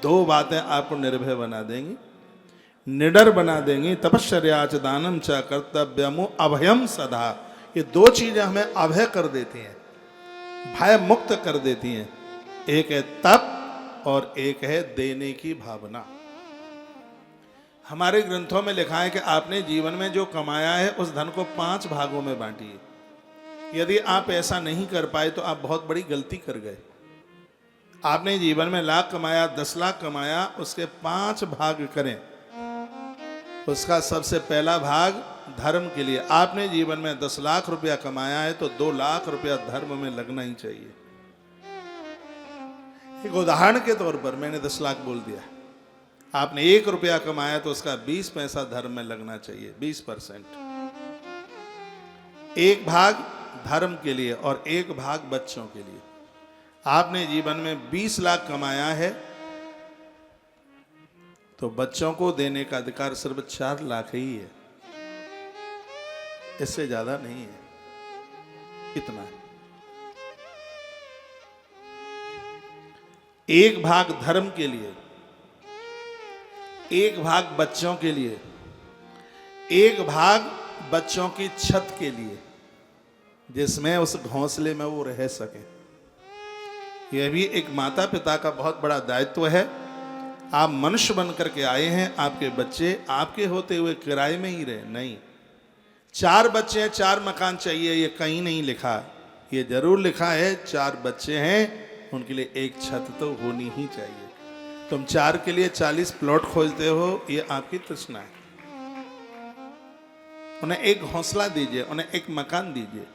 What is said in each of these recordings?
दो बातें आपको निर्भय बना देंगी, निडर बना देंगी। तपश्चर्या च दानम च कर्तव्यमु अभयम सदा। ये दो चीजें हमें अभय कर देती हैं, भय मुक्त कर देती हैं। एक है तप और एक है देने की भावना। हमारे ग्रंथों में लिखा है कि आपने जीवन में जो कमाया है उस धन को 5 भागों में बांटिए। यदि आप ऐसा नहीं कर पाए तो आप बहुत बड़ी गलती कर गए। आपने जीवन में लाख कमाया, 10 लाख कमाया, उसके 5 भाग करें। उसका सबसे पहला भाग धर्म के लिए। आपने जीवन में 10 लाख रुपया कमाया है तो 2 लाख रुपया धर्म में लगना ही चाहिए। एक उदाहरण के तौर पर मैंने 10 लाख बोल दिया, आपने 1 रुपया कमाया तो उसका 20 पैसा धर्म में लगना चाहिए, 20%। एक भाग धर्म के लिए और एक भाग बच्चों के लिए। आपने जीवन में 20 लाख कमाया है तो बच्चों को देने का अधिकार सिर्फ 4 लाख ही है, इससे ज्यादा नहीं है, इतना है। एक भाग धर्म के लिए, एक भाग बच्चों के लिए, एक भाग बच्चों की छत के लिए, जिसमें उस घोंसले में वो रह सके। यह भी एक माता पिता का बहुत बड़ा दायित्व है। आप मनुष्य बनकर के आए हैं, आपके बच्चे आपके होते हुए किराए में ही रहे नहीं। 4 बच्चे हैं, 4 मकान चाहिए, ये कहीं नहीं लिखा। ये जरूर लिखा है 4 बच्चे हैं, उनके लिए एक छत तो होनी ही चाहिए। तुम 4 के लिए 40 प्लॉट खोजते हो, ये आपकी तृष्णा है। उन्हें एक हौसला दीजिए, उन्हें एक मकान दीजिए,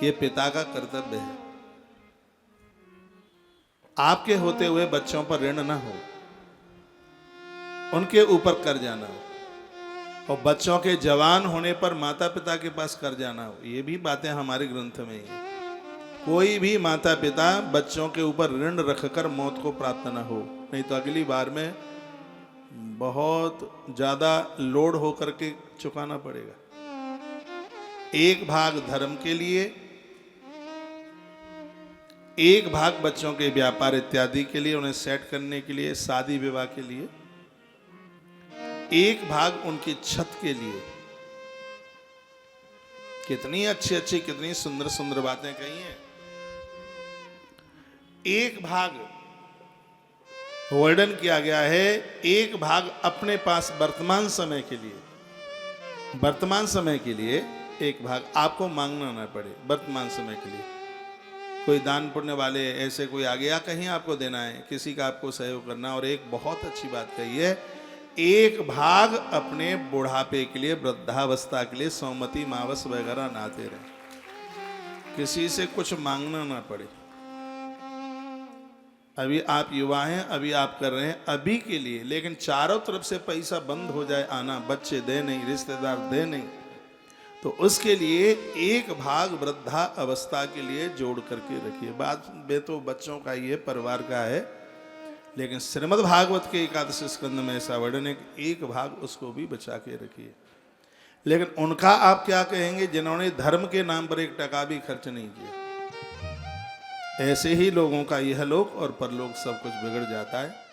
ये पिता का कर्तव्य है। आपके होते हुए बच्चों पर ऋण ना हो, उनके ऊपर कर्जा ना हो, और बच्चों के जवान होने पर माता पिता के पास कर्जा ना हो। ये भी बातें हमारे ग्रंथ में ही है। कोई भी माता पिता बच्चों के ऊपर ऋण रखकर मौत को प्राप्त न हो, नहीं तो अगली बार में बहुत ज्यादा लोड होकर के चुकाना पड़ेगा। एक भाग धर्म के लिए, एक भाग बच्चों के व्यापार इत्यादि के लिए, उन्हें सेट करने के लिए, शादी विवाह के लिए, एक भाग उनकी छत के लिए। कितनी अच्छी अच्छी, कितनी सुंदर सुंदर बातें कही हैं। एक भाग वर्णन किया गया है, एक भाग अपने पास वर्तमान समय के लिए, वर्तमान समय के लिए एक भाग आपको मांगना ना पड़े। वर्तमान समय के लिए कोई दान पुण्य वाले ऐसे कोई आ गया, कहीं आपको देना है, किसी का आपको सहयोग करना। और एक बहुत अच्छी बात कही है, एक भाग अपने बुढ़ापे के लिए, वृद्धावस्था के लिए, सौमती मावस वगैरह नाते रहे, किसी से कुछ मांगना ना पड़े। अभी आप युवा हैं, अभी आप कर रहे हैं अभी के लिए, लेकिन चारों तरफ से पैसा बंद हो जाए आना, बच्चे दे नहीं, रिश्तेदार दे नहीं, तो उसके लिए एक भाग वृद्धा अवस्था के लिए जोड़ करके रखिए। बात बे तो बच्चों का ही है, परिवार का है, लेकिन श्रीमद् भागवत के 11 स्कंद में ऐसा वर्णन है कि एक भाग उसको भी बचा के रखिए। लेकिन उनका आप क्या कहेंगे जिन्होंने धर्म के नाम पर 1 टका भी खर्च नहीं किया। ऐसे ही लोगों का यह लोक और परलोक सब कुछ बिगड़ जाता है।